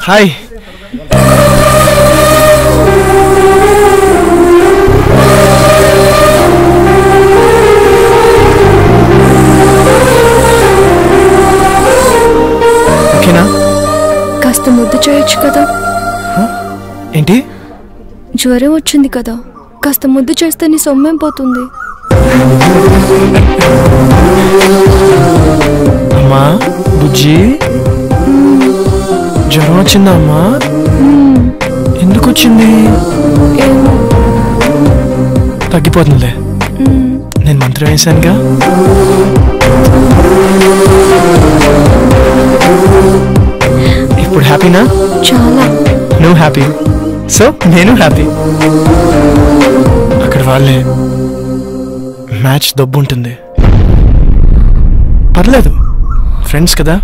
Hi. ఓకేనా? కాస్త ముద్దు చేయొచ్చు కదా. ఏంటి? జ్వరం వచ్చింది కదా, కాస్త ముద్దు చేస్తే నీ సొమ్మేం పోతుంది. అమ్మా బుజ్జి, జ్వరం వచ్చిందా అమ్మా? ఎందుకు వచ్చింది? తగ్గిపోతుందిలే, నేను మంత్రం వేశానుగా. ఇప్పుడు హ్యాపీనా? చాలా. నువ్వు హ్యాపీ, సో నేను హ్యాపీ. అక్కడ వాళ్ళే మ్యాచ్ దబ్బు ఉంటుంది, పర్లేదు, ఫ్రెండ్స్ కదా,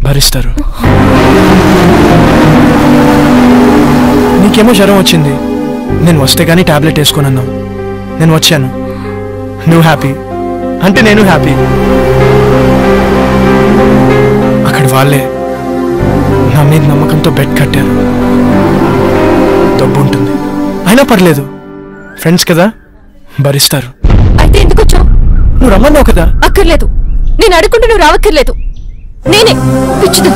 భరిస్తారు. నీకేమో జ్వరం వచ్చింది, నేను వస్తే కానీ టాబ్లెట్ వేసుకున్నాను. నేను వచ్చాను, నువ్వు హ్యాపీ అంటే నేను హ్యాపీ. అక్కడ వాళ్ళే నా మీద నమ్మకంతో బెడ్ కట్టారు. దబ్బు ఉంటుంది, అయినా పర్లేదు, ఫ్రెండ్స్ కదా, భరిస్తారు. అయితే ఎందుకు వచ్చావు? నువ్వు రమ్మన్నావు కదా. అక్కర్లేదు, నేను అడుగుంటే నువ్వు రావక్కర్లేదు. నేనే పిచ్చిది,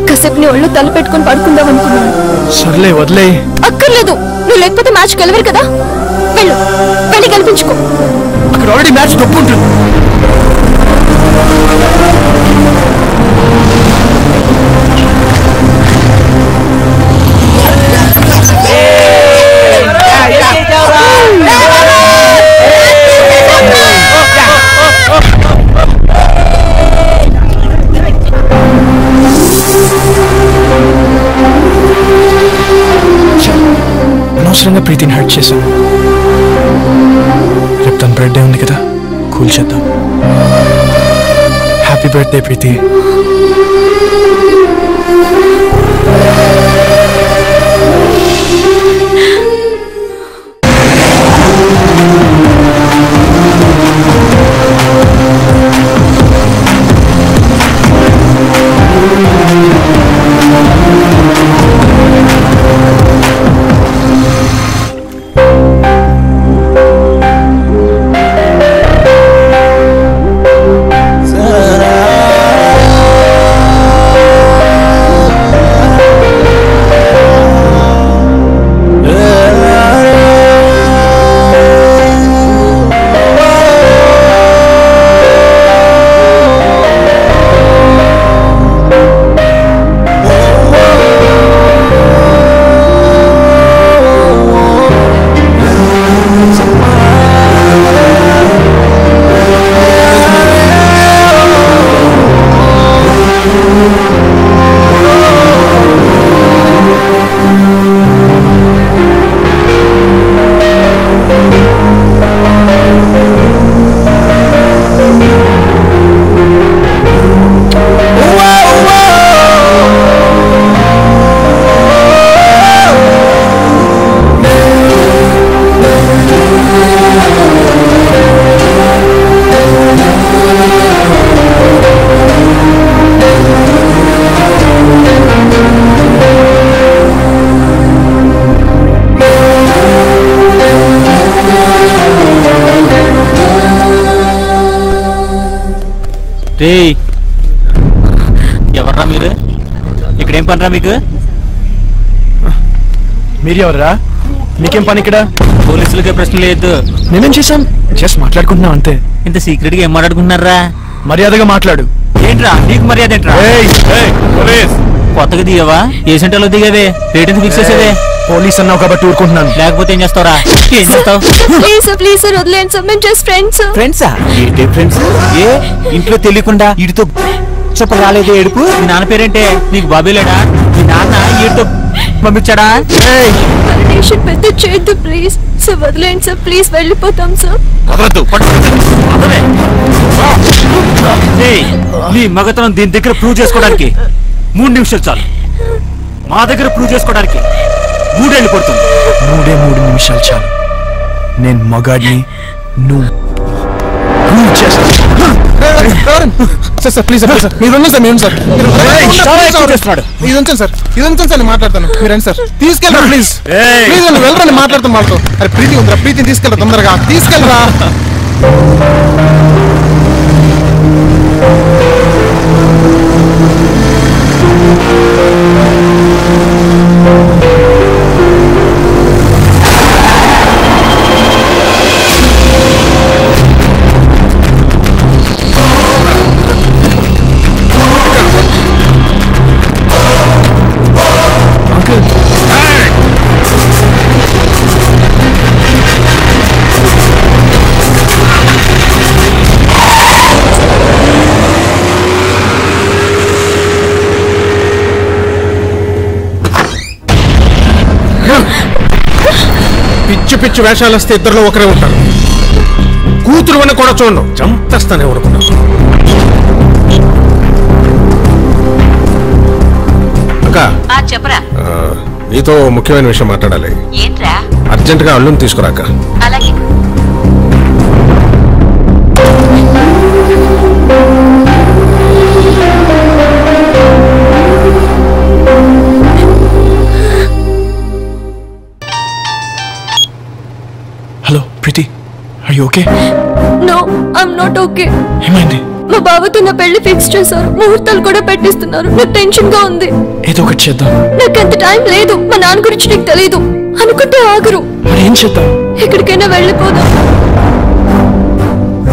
కాసేపు నీ ఒళ్ళు తల పెట్టుకొని పడుకుందాం అనుకున్నాను. సర్లే వదిలే. అక్కర్లేదు, నువ్వు లేకపోతే మ్యాచ్ గెలవరు కదా. వెళ్ళు, వెళ్ళి గెలిపించుకో. అక్కడ ఆల్రెడీ మ్యాచ్ దబ్బు ఉంటుంది. అనవసరంగా ప్రీతిని హర్ట్ చేశాను. రేపు తన బర్త్డే ఉంది కదా, కూల్ చేద్దాం. హ్యాపీ బర్త్డే ప్రీతి. ఎవర్రా మీరు? ఇక్కడేం పనిరా మీకు? మీరు ఎవర్రా? మీకేం పని ఇక్కడ? పోలీసులకే ప్రశ్న లేదు. నేనేం చేశాం? జస్ట్ మాట్లాడుకుంటున్నాం అంతే. ఇంత సీక్రెట్ గా ఏం మాట్లాడుకుంటున్నారా? మర్యాదగా మాట్లాడు. ఏంట్రా నీకు మర్యాద ఏంట్రా? కొత్తగా దిగావా? ఏ సెంటర్లో దిగావే? రేట్ ఎంత ఫిక్స్ చేసేవే? పోలీస్ అన్నావు కాబట్టి ఊరుకుంటున్నాను. లేకపోతే ఏం చేస్తావురా? ఏం చేస్తావు? ప్లీజ్ సార్ వదిలేండి సార్, మేము జస్ట్ ఫ్రెండ్స్. ఫ్రెండ్సా? ఏంటి ఫ్రెండ్స్? ఏ ఇంట్లో తెలియకుండా ఇడితో చెప్ప రాలేదే ఏడుపు? మీ నాన్న పేరేంటే? నీకు బాబీ లేడా? మీ నాన్న ఈడితో పంపించాడా? పెద్ద చేయొద్దు ప్లీజ్ సార్, వదిలేండి సార్ ప్లీజ్, వెళ్ళిపోతాం సార్. నీ మగతనం దీని దగ్గర ప్రూవ్ చేసుకోవడానికి 3 నిమిషాలు చాలు. మా దగ్గర ప్రూవ్ చేసుకోవడానికి 3 ఏళ్ళు పడుతుంది. 3 నిమిషాలు చాలు. నేను మగాడిని, నువ్వు ప్రూవ్ చేస్తా. సార్ ప్లీజ్ సార్ మీరు ఉండండి సార్ మీరు సార్ ఇది ఉంచండి సార్ నేను మాట్లాడతాను మీరు రండి సార్ తీసుకెళ్ళరా ప్లీజ్ ప్లీజ్ వెళ్ళరండి మాట్లాడతాం వాళ్ళతో. అరే ప్రీతి ఉందిరా, ప్రీతిని తీసుకెళ్ళరా తొందరగా తీసుకెళ్ళరా. పిచ్చి పిచ్చి వేషాలు వస్తే ఇద్దరులో ఒకరే ఉంటారు. కూతురు అని కూడా చూడండి, చంపేస్తానే ఊరుకున్నా. అక్క చెప్పరా, నీతో ముఖ్యమైన విషయం మాట్లాడాలి. ఏంట్రా? అర్జెంట్ గా అల్లుని తీసుకురాక. అలాగే. Hello Preeti, are you okay? No, I'm not okay. ఏమైంది? మా బావతో నా పెళ్లి ఫిక్స్ చేశారు, ముహూర్తాలు కూడా పెట్టిస్తున్నారు. నాకు టెన్షన్ గా ఉంది. ఏదో ఒకటి చేద్దాం. నాకు అంత టైం లేదు. మా నాన్న గురించి నీకు తెలియదు అనుకుంటే ఆగరు. మరి ఏం చేద్దాం? ఎక్కడికైనా వెళ్ళిపోదాం.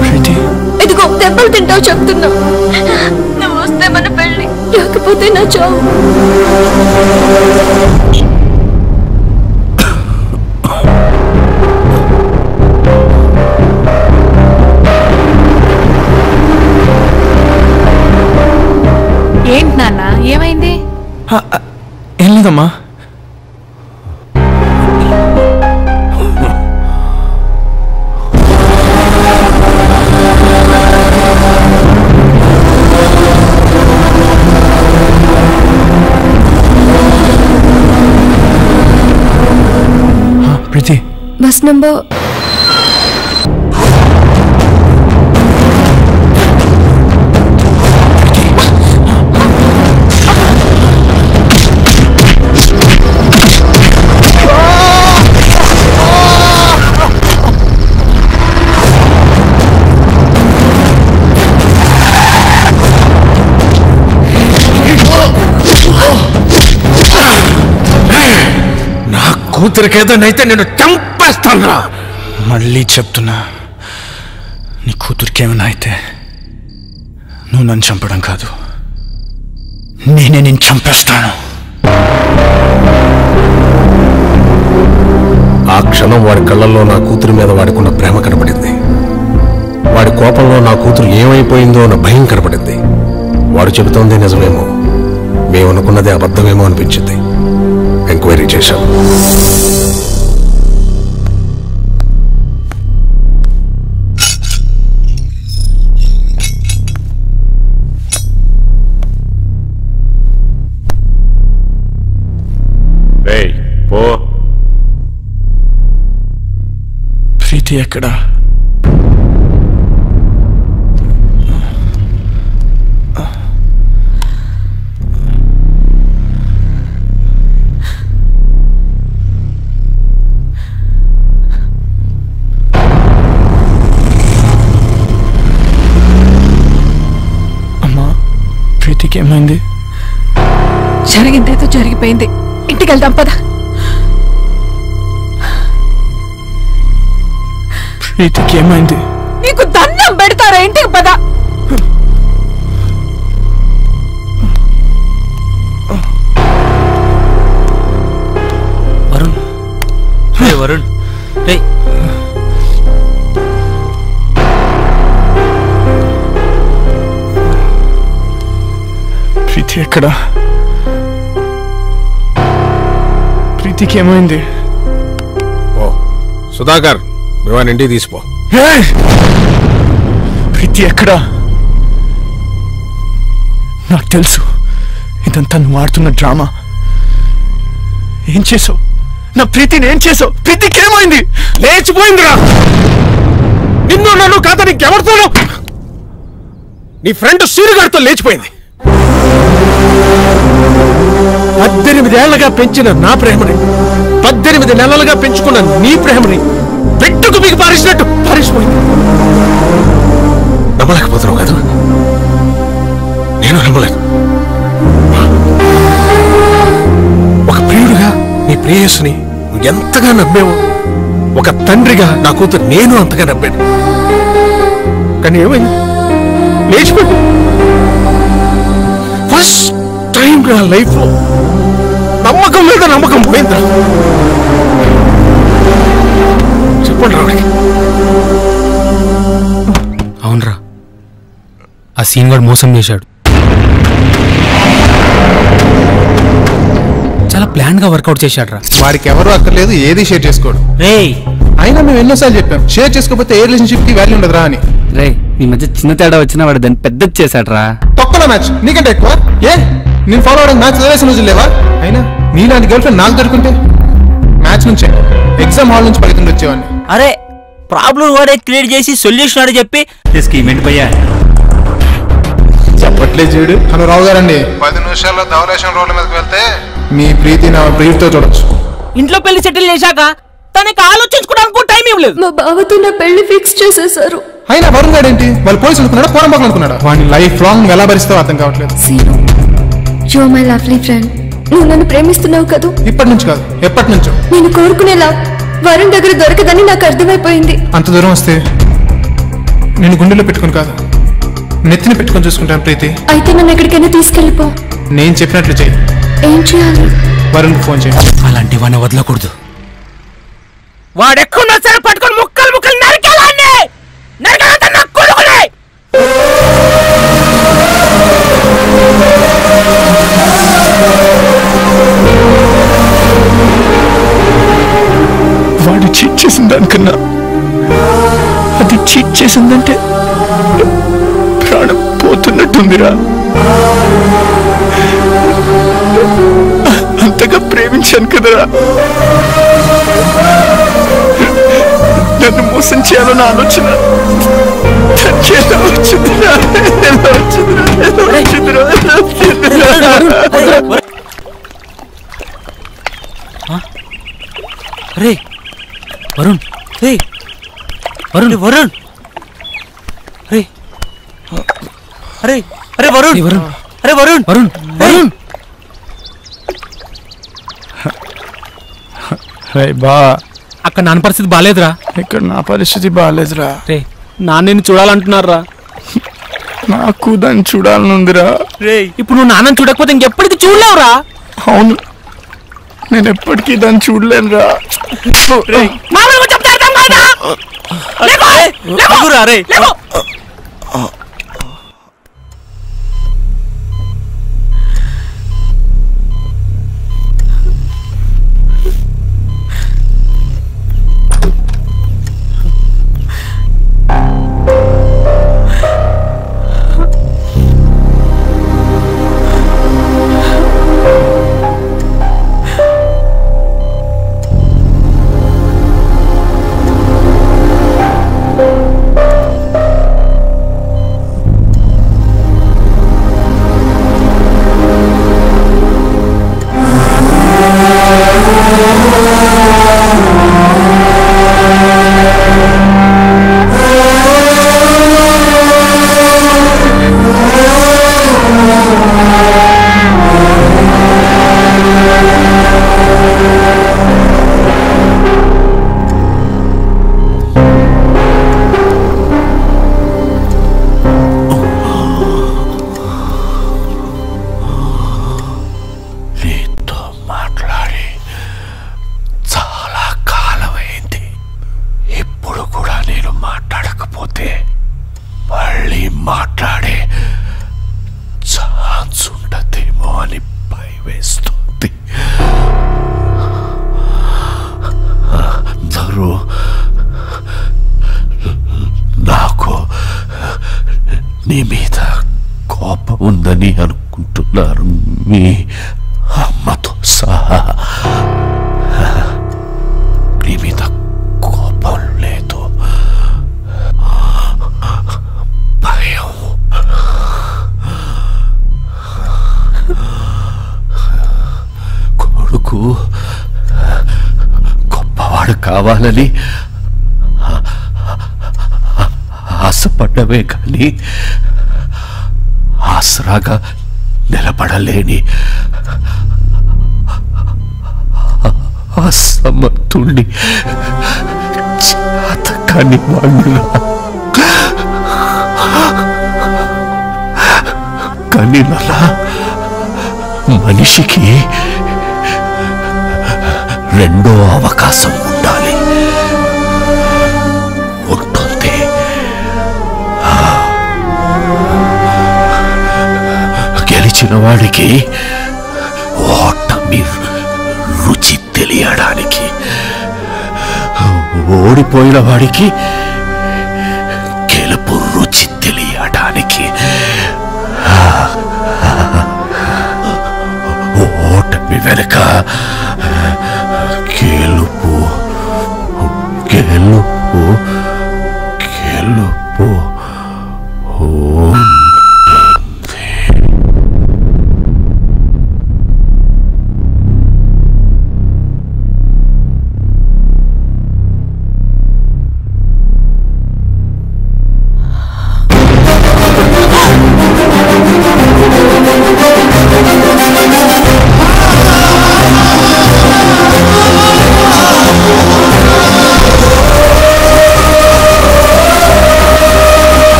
ప్రీతి, ఇదిగో దెబ్బలు తింటావు చెప్తున్నా. నువ్వు వస్తే మన పెళ్లి, లేకపోతే నా చావు. ఏంటి నాన్న, ఏమైంది? ఏం లేదమ్మా. ప్రీతి, బస్ నంబర్ కూతురికేదోనైతే నేను చంపేస్తాను. మళ్ళీ చెప్తున్నా, నీ కూతురికి ఏమైనా అయితే నువ్వు నన్ను చంపడం కాదు, నేనే నేను చంపేస్తాను. ఆ క్షణం వాడి కళ్ళల్లో నా కూతురి మీద వాడికున్న ప్రేమ కనపడింది. వాడి కోపంలో నా కూతురు ఏమైపోయిందో అన్న భయం కనపడింది. వాడు చెబుతోంది నిజమేమో, మేము అనుకున్నదే అబద్ధమేమో అనిపించింది. ఎంక్వైరీ చేశాం. పో. ప్రీతి ఎక్కడా? ప్రీతికి ఏమైంది? జరిగిందేదో జరిగిపోయింది. ఇంటికి వెళ్దాం పద. ప్రీతికి ఏమైంది? నీకు దండం పెడతారా? ఇంటికి పద. వరుణ్, వరుణ్, ప్రీతి ఎక్కడా? ప్రీతికి ఏమైంది? ఓ సుధాకర్, మేము ఇంటికి తీసిపో. ప్రీతి ఎక్కడా? నాకు తెలుసు ఇదంతా నువ్వు ఆడుతున్న డ్రామా. ఏం చేసావు? నా ప్రీతిని ఏం చేసావు? ప్రీతికి ఏమైంది? లేచిపోయిందిరా. నిన్ను నన్ను కాదని ఎవరితోనూ నీ ఫ్రెండ్ సూర్యగారితో లేచిపోయింది. 18 ఏళ్లగా పెంచిన నా ప్రేమని, 18 నెలలుగా పెంచుకున్న నీ ప్రేమని పెట్టుకు మీకు పారేసినట్టు పారేసిపోయింది. నమ్మలేకపోతున్నావు కాదు? నేను నమ్మలేదు. ఒక ప్రియుడిగా నీ ప్రేయస్సుని ఎంతగా నమ్మేవో, ఒక తండ్రిగా నా కూతురు నేను అంతగా నమ్మాను. కానీ ఏమైంది? లేచిపోయింది. ఫస్ట్ టైం నా లైఫ్ లో నమ్మకం మీద నమ్మకం పోయిందా? చెప్పండి రావడానికి. అవునరా, ఆ సీన్ వాడు మోసం చేశాడు. చాలా ప్లాన్ గా వర్కౌట్ చేశాడు రా. వాడికి ఎవరు అక్కర్లేదు, ఏది షేర్ చేసుకోడు. రేయ్ అయినా మేము ఎన్నోసార్లు చెప్పాం, షేర్ చేసుకోకపోతే ఏ రిలేషన్షిప్ కి వాల్యూ ఉండదురా అని. రే, ఈ మధ్య చిన్న తేడా వచ్చినా వాడు దాన్ని పెద్దది చేశాడు రా. తొక్కల మ్యాచ్ నీకంటే ఎక్కువ. ఏ నేను ఫాలో అవడం మ్యాచ్ వదిలేసిన రోజులు లేవా? అయినా నీలాంటి గర్ల్ ఫ్రెండ్ నాకు దొరుకుంటే మ్యాచ్ నుంచే ఎగ్జామ్ హాల్ నుంచి పడుతుంది వచ్చేవాడిని. అరే ప్రాబ్లం వాడే క్రియేట్ చేసి సొల్యూషన్ వాడే చెప్పి స్కీమ్ ఏంటి పోయా చెప్పట్లేదు చూడు. హలో రావు గారండి, 10 నిమిషాల్లో ధవలేశం రోడ్ల మీదకి వెళ్తే మీ ప్రీతి నా ప్రీతితో చూడొచ్చు. ఇంట్లో పెళ్లి సెటిల్ చేశాక తనకి ఆలోచించుకోవడానికి టైం ఏం లేదు. మా బావతో నా పెళ్లి ఫిక్స్ చేసేసారు. అయినా వరుణ్ గారు ఏంటి, వాళ్ళు పోలీసులు అనుకున్నాడా, పోరం అనుకున్నాడా? వాడిని లైఫ్ లాంగ్ ఎలా భరిస్తావో అర్థం కావట్లేదు. Seenu, you are my lovely friend. నువ్వు నన్ను ప్రేమిస్తున్నావు కదూ? ఇప్పటి నుంచి కాదు, ఎప్పటి నుంచో. నేను కోరుకునేలా వరుణ్ దగ్గర దొరకదని నాకు అర్థమైపోయింది. అంత దూరం వస్తే నేను గుండెలో పెట్టుకుని కాదు, నెత్తిని పెట్టుకొని చూసుకుంటాను ప్రీతి. అయితే నన్ను ఎక్కడికైనా తీసుకెళ్ళిపో. నేను చెప్పినట్లు చెయ్యి. ఏం చేయాలి? వరుణ్కి ఫోన్ చేయి. అలాంటి వాడిని వదలకూడదు. వాడెక్కున్నా సరే పట్టుకొని ముక్కలు ముక్కలు నరికేలాన్ని నరకాలంటే నాకు కొడుకునే. వాడు చీట్ చేసిన దానికన్నా అది చీట్ చేసిందంటే ప్రాణం పోతున్నట్టుందిరా. అంతగా ప్రేమించాను కదరా. నన్ను మోసం చేయాలన్న ఆలోచన ఎలా వచ్చిందిరా? ఎలా వచ్చిందిరా? ఎలా వచ్చిందిరా? రే వరుణ్, రే వరుణ్, వరుణ్, రే అరే అరే వరుణ్, వరుణ్, అరే వరుణ్, వరుణ్, వరుణ్. బా, అక్కడ నాన్న పరిస్థితి బాగాలేదురా. ఇక్కడ నా పరిస్థితి బాగాలేదురా. రే, నాన్న నిన్ను చూడాలంటున్నారా. నాకు దాన్ని చూడాలనుందిరా. రే, ఇప్పుడు నువ్వు నాన్నని చూడకపోతే ఇంకెప్పటికీ చూడలేవురా. అవును, నేను ఎప్పటికీ దాన్ని చూడలేనురా. నీ మీద కోపం ఉందని అనుకుంటున్నారు మీ అమ్మతో సహా. నీ మీద కోపం లేదు, భయం. కావాలని ఆశపడ్డమే కానీ ఆసరాగా నిలబడలేని అసమర్థుణ్ణి, చేతకాని వాణ్ణిగా. కానీ నలా మనిషికి రెండో అవకాశం ఉండాలి. ఉంటుంది. గెలిచిన వాడికి ఓటమి రుచి తెలియడానికి, ఓడిపోయిన వాడికి గెలుపు రుచి తెలియడానికి, ఓటమి వెనుక గెలుపు గెలుపు గెలుపు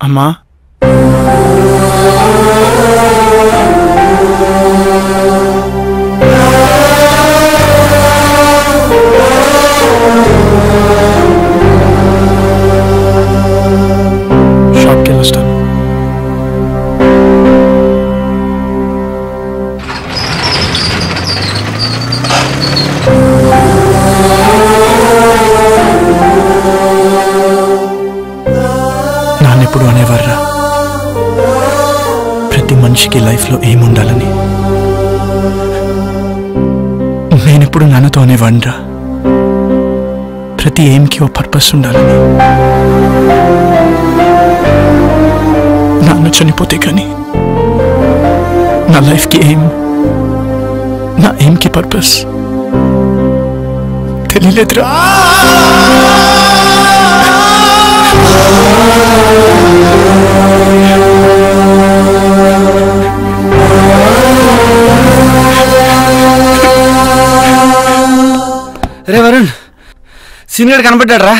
అమ్మా. షాప్కి వెళ్ళొస్తాను. నాన్నెప్పుడు అనేవారా ప్రతి మనిషికి లైఫ్లో ఏముండాలని. నేనెప్పుడు నాన్నతో అనేవాడిరా ప్రతి ఎయిమ్కి ఓ పర్పస్ ఉండాలని. నాన్న చనిపోతే కానీ నా లైఫ్కి ఎయిమ్, నా ఎయిమ్కి పర్పస్ తెలియలేదురా. రే వరుణ్, సీనియర్ కనపడ్డాడు రా.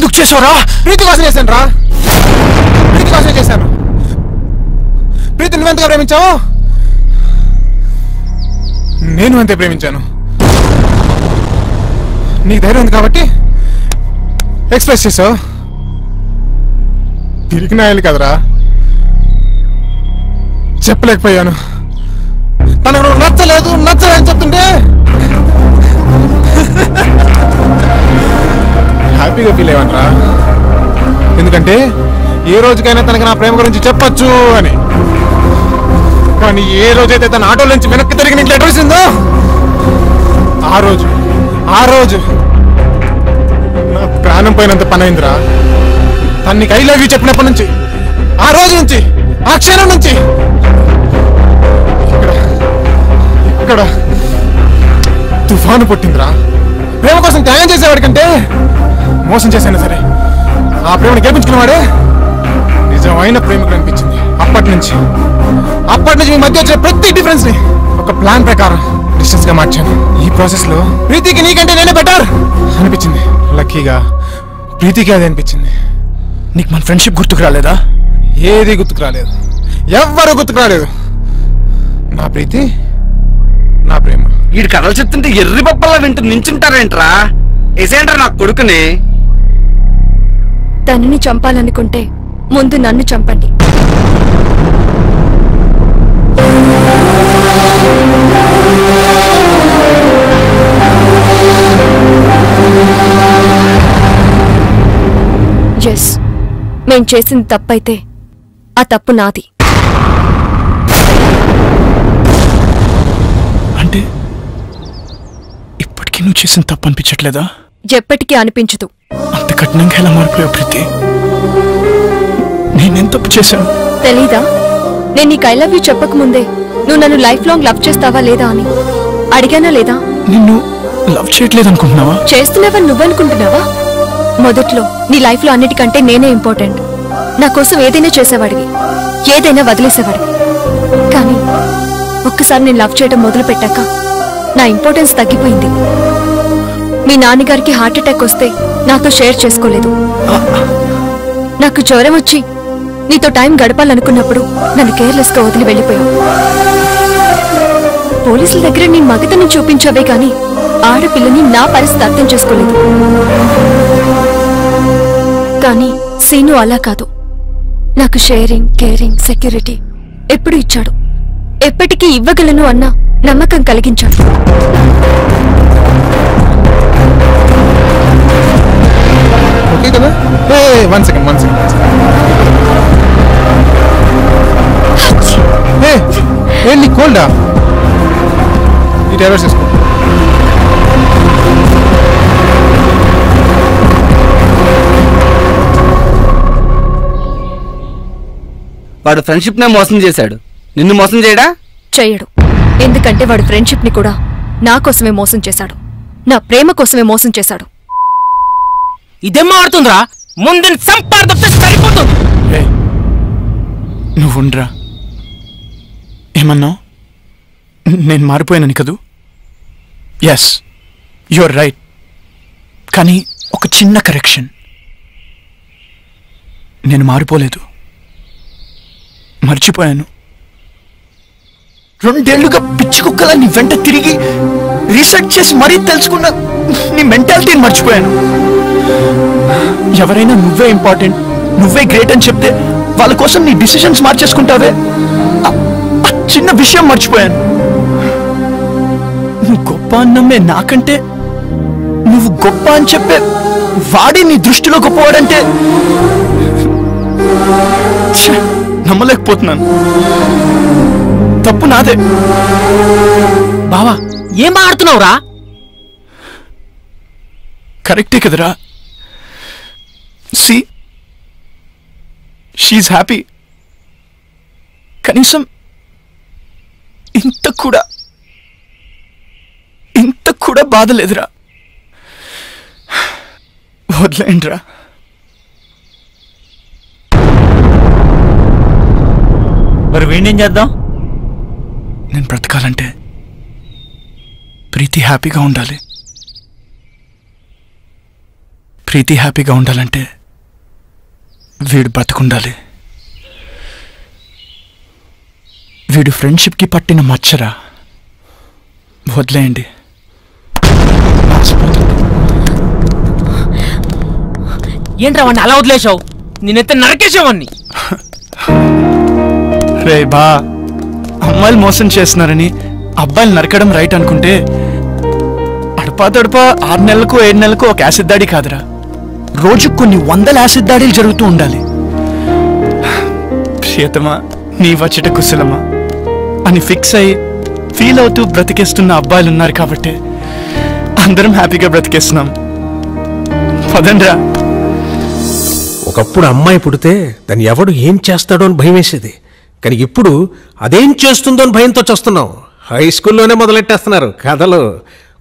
ఎందుకు చేసావురా? ప్రీతి కోసం చేశాను రా, ప్రీతి కోసం చేశాను. ప్రీతి నువ్వెంతగా ప్రేమించావు, నేను అంతే ప్రేమించాను. నీకు ధైర్యం ఉంది కాబట్టి ఎక్స్ప్రెస్ చేసావు. తిరిగి నాయాలి కదరా, చెప్పలేకపోయాను. తనకు నచ్చలేదు నచ్చలేదని చెప్తుంటే హ్యాపీగా ఫీల్ అయ్యావనరా. ఎందుకంటే ఏ రోజుకైనా తనకి నా ప్రేమ గురించి చెప్పొచ్చు అని. కానీ ఏ రోజైతే తన ఆటోల నుంచి వెనక్కి తిరిగి ఇంట్లో అడ్రస్ ఉందో ఆ రోజు నా ప్రాణం పోయినంత పని అయిందిరా. తనకి ఐ లవ్ యూ చెప్పినప్పటి నుంచి, ఆ రోజు నుంచి, ఆ క్షణం నుంచి ఇక్కడ తుఫాను పుట్టిందిరా. ప్రేమ కోసం త్యాగం చేసేవాడి కంటే మోసం చేశాను సరే, ఆ ప్రేమను గెలిపించుకున్నవాడే నిజమైన ప్రేమికుడు అనిపించింది. అప్పటి నుంచి మీ మధ్య వచ్చిన ప్రతి డిఫరెన్స్ ని ఒక ప్లాన్ ప్రకారం డిస్టెన్స్ గా మార్చాను. ఈ ప్రాసెస్ లో ప్రీతికి నీకంటే నేనే బెటర్ అనిపించింది. లక్కీగా ప్రీతికి అది అనిపించింది. నీకు మన ఫ్రెండ్షిప్ గుర్తుకు రాలేదా? ఏది గుర్తుకు రాలేదు, ఎవ్వరు గుర్తుకు రాలేదు. నా ప్రీతి, నా ప్రేమ. వీడి కథలు చెప్తుంటే ఎర్రి బొప్పలా వింటూ నించుంటారేంట్రా? ఎసేంట్రా నా కొడుకుని. తనని చంపాలనుకుంటే ముందు నన్ను చంపండి. ఎస్, మేం చేసింది తప్పైతే ఆ తప్పు నాది. అంటే ఇప్పటికీ నువ్వు చేసిన తప్పు అనిపించట్లేదా? ఎప్పటికీ అనిపించదు. అంత కఠినంగా ఎలా మారిపోయావు ప్రీతి? నేనేం తప్పు చేశాను? తెలీదా? నేను నీకు ఐ లవ్ యూ చెప్పకముందే నువ్వు నన్ను లైఫ్ లాంగ్ లవ్ చేస్తావా లేదా అని అడిగానా లేదా? నిన్ను లవ్ చేయట్లేదు అనుకుంటున్నావా? చేస్తున్నావని నువ్వనుకుంటున్నావా? మొదట్లో నీ లైఫ్ లో అన్నిటికంటే నేనే ఇంపార్టెంట్. నా కోసం ఏదైనా చేసేవాడివి, ఏదైనా వదిలేసేవాడివి. కానీ ఒక్కసారి నేను లవ్ చేయడం మొదలు పెట్టాక నా ఇంపార్టెన్స్ తగ్గిపోయింది. మీ నాన్నగారికి హార్ట్ అటాక్ వస్తే నాతో షేర్ చేసుకోలేదు. నాకు జ్వరం వచ్చి నీతో టైం గడపాలనుకున్నప్పుడు నన్ను కేర్లెస్ గా వదిలి వెళ్ళిపోయావు. పోలీసుల దగ్గర నీ మగతను చూపించావే గాని ఆడపిల్లని నా పరిస్థితి అర్థం చేసుకోలేదు. కానీ సీను అలా కాదు. నాకు షేరింగ్, కేరింగ్, సెక్యూరిటీ ఎప్పుడు ఇచ్చాడు. ఎప్పటికీ ఇవ్వగలను అన్న నమ్మకం కలిగించాడు. ఓకే కదా? One second. నీ కోల్డా ఈ టాబ్లెట్స్ తీసుకో. వాడు ఫ్రెండ్షిప్ నే మోసం చేశాడు, నిన్ను మోసం చేయడా? చెయ్యడు. ఎందుకంటే వాడు ఫ్రెండ్షిప్ ని కూడా నా కోసమే మోసం చేశాడు, నా ప్రేమ కోసమే మోసం చేశాడు. ఇదేం మారుతుందిరా? ముందు సంపాదిస్తే సరిపోతుంది. నువ్వుండ్రా. ఏమన్నావు? నేను మారిపోయానని కదూ? Yes, your right. కానీ ఒక చిన్న కరెక్షన్. నేను మారిపోలేదు, మర్చిపోయాను. 2 ఏళ్లుగా పిచ్చి కుక్కలా నీ వెంట తిరిగి రీసెర్చ్ చేసి మరీ తెలుసుకున్న నీ మెంటాలిటీని మర్చిపోయాను. ఎవరైనా నువ్వే ఇంపార్టెంట్, నువ్వే గ్రేట్ అని చెప్తే వాళ్ళ కోసం నీ డిసిషన్స్ మార్చేసుకుంటావే, ఆ చిన్న విషయం మర్చిపోయాను. నువ్వు గొప్ప అన్నమ్మే నాకంటే నువ్వు గొప్ప అని చెప్పే వాడి నీ దృష్టిలో గొప్పవాడంటే నమ్మలేకపోతున్నాను. తప్పు నాదే. బావా ఏం మాడుతున్నావురా? కరెక్టే కదరా? See, she happy. కనీసం ఇంత కూడా బాధ లేదురా. వదిలేండిరా. మరి వీణేం చేద్దాం? నేను బ్రతకాలంటే ప్రీతి హ్యాపీగా ఉండాలి. ప్రీతి హ్యాపీగా ఉండాలంటే వీడు బతుకుండాలి. వీడు ఫ్రెండ్షిప్కి పట్టిన మచ్చరా. వదిలేయండి. ఏంట్రా వాడిని అలా వదిలేసావు? నేనైతే నరకేసావాన్ని. రే బా, అమ్మాయిలు మోసం చేస్తున్నారని అబ్బాయిలు నరకడం రైట్ అనుకుంటే అడపా తడపా 6 నెలలకు 7 నెలలకు ఒక యాసిడ్ దాడి కాదురా, రోజు కొన్ని 100 యాసిడ్ దాడిలు జరుగుతూ ఉండాలి. ప్రియతమా నీ వచ్చట కుశలమా అని ఫిక్స్ అయ్యి ఫీల్ అవుతూ బ్రతికేస్తున్న అబ్బాయిలు ఉన్నారు కాబట్టి అందరం హ్యాపీగా బ్రతికేస్తున్నాం. పదండ్రా. ఒకప్పుడు అమ్మాయి పుడితే దాన్ని ఎవడు ఏం చేస్తాడో అని భయం వేసేది, కానీ ఇప్పుడు అదేం చేస్తుందో అని భయంతో చేస్తున్నాం. హై స్కూల్లోనే మొదలెట్టేస్తున్నారు కథలు.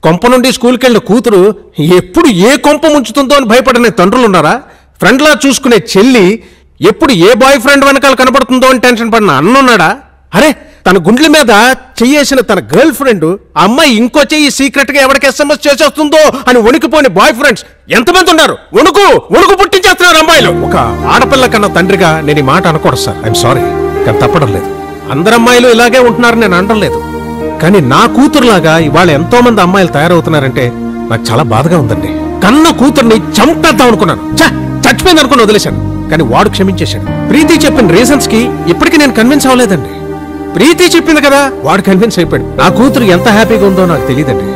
కొంప నుండి స్కూల్కి వెళ్ళిన కూతురు ఎప్పుడు ఏ కొంప ముంచుతుందో అని భయపడిన తండ్రులు ఉన్నారా? ఫ్రెండ్లా చూసుకునే చెల్లి ఎప్పుడు ఏ బాయ్ ఫ్రెండ్ వెనకాల కనబడుతుందో అని టెన్షన్ పడిన అన్నున్నాడా? అరే, తన గుండెల మీద చెయ్యేసిన తన గర్ల్ ఫ్రెండ్ అమ్మాయి ఇంకో చెయ్యి సీక్రెట్ గా ఎవరికి SMS చేసేస్తుందో అని వణికిపోయిన బాయ్ ఫ్రెండ్స్ ఎంతమంది ఉన్నారు? వణుకు పుట్టించేస్తున్నారు అమ్మాయిలు. ఒక ఆడపిల్ల కన్నా తండ్రిగా నేను ఈ మాట అనకూడదు సార్, ఐఎమ్ సారీ, కానీ తప్పడం లేదు. అందరు అమ్మాయిలు ఇలాగే ఉంటున్నారని నేను అనడం, కానీ నా కూతురులాగా ఇవాళ ఎంతో మంది అమ్మాయిలు తయారవుతున్నారంటే నాకు చాలా బాధగా ఉందండి. కన్న కూతుర్ని చంపేద్దాం అనుకున్నాను, చచ్చిపోయింది అనుకుని వదిలేశాను, కానీ వాడు క్షమించేశాడు. ప్రీతి చెప్పిన రీజన్స్ కి ఇప్పటికీ నేను కన్విన్స్ అవ్వలేదండి. ప్రీతి చెప్పింది కదా, వాడు కన్విన్స్ అయిపోయాడు. నా కూతురు ఎంత హ్యాపీగా ఉందో నాకు తెలియదండి,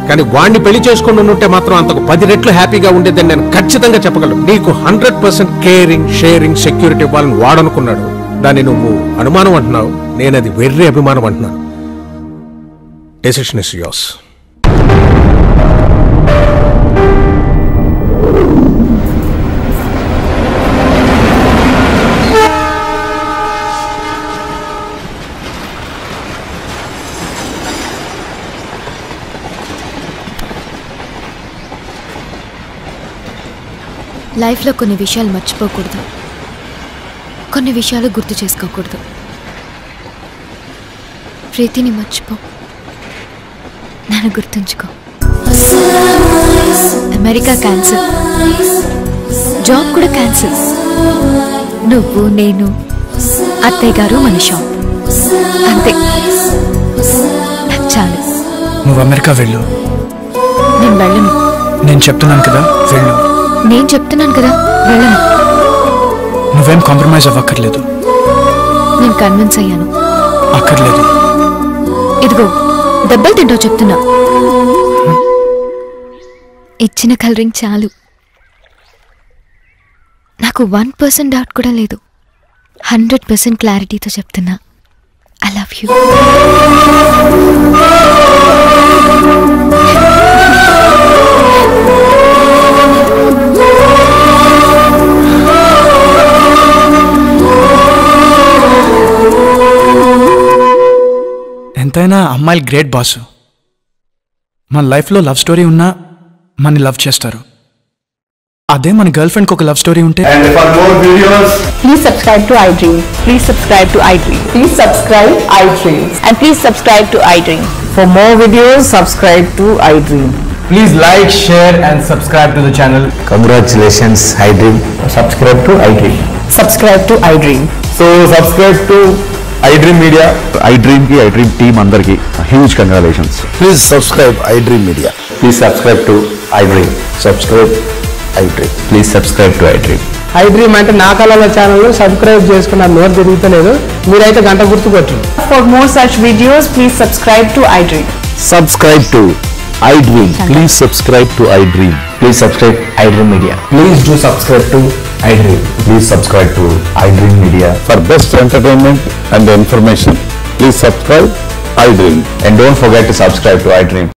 కానీ వాడిని పెళ్లి చేసుకుని ఉంటే మాత్రం అంతకు 10 రెట్లు హ్యాపీగా ఉండేదని నేను ఖచ్చితంగా చెప్పగలను. నీకు 100% కేరింగ్, షేరింగ్, సెక్యూరిటీ ఇవ్వాలని వాడనుకున్నాడు. దాన్ని నువ్వు అనుమానం అంటున్నావు, నేను అది వెర్రి అభిమానం అంటున్నాను. Decision is yours. లైఫ్లో కొన్ని విషయాలు మర్చిపోకూడదు, కొన్ని విషయాలు గుర్తు చేసుకోకూడదు. ప్రీతిని మర్చిపో, నన్ను గుర్తుంచుకో. అమెరికా క్యాన్సిల్, జాబ్ కూడా క్యాన్సిల్. నువ్వు, నేను, అత్తయ్య గారు, మన షాప్, అంతే. నాకు చాలు. నువ్వు అమెరికా వెళ్ళు. నేను వెళ్ళను. నేను చెప్తున్నాను కదా, వెళ్ళు. నేను చెప్తున్నాను కదా, వెళ్ళను. నువ్వేం కాంప్రమైజ్ అవ్వక్కర్లేదు. నేను కన్విన్స్ అయ్యాను. అక్కర్లేదు. ఇదిగో దెబ్బలు తింటావు చెప్తున్నా. ఇచ్చిన కలరింగ్ చాలు. నాకు 1% డౌట్ కూడా లేదు. 100% క్లారిటీతో చెప్తున్నా, ఐ లవ్ యూ. ఎంతైనా అమ్మాయిలు గ్రేట్ బాసు. మన లైఫ్లో లవ్ స్టోరీ ఉన్నా మనని లవ్ చేస్తారు. అదే మన గర్ల్ ఫ్రెండ్కి ఒక లవ్ స్టోరీ ఉంటే. And for more videos, Please subscribe to iDream. Please subscribe to iDream. please subscribe iDream. And please subscribe to iDream. For more videos, subscribe to iDream. Please like, share and subscribe to the channel. Congratulations, iDream. Subscribe to iDream. Subscribe to iDream. So subscribe to iDream Media. iDream ki iDream team andarki huge congratulations. Please subscribe iDream Media. Please subscribe to iDream. Subscribe iDream. Please subscribe to iDream. iDream అంటే నా కళల channel subscribe చేసుకున్న note తిరుగుతలేదు, మీరైతే గంట గుర్తు కొట్టండి. For more such videos, please subscribe to iDream. Subscribe to iDream. Please subscribe to iDream. Please subscribe iDream Media. Please do subscribe to iDream. Please subscribe to iDream Media. For best entertainment and information, please subscribe iDream. And don't forget to subscribe to iDream.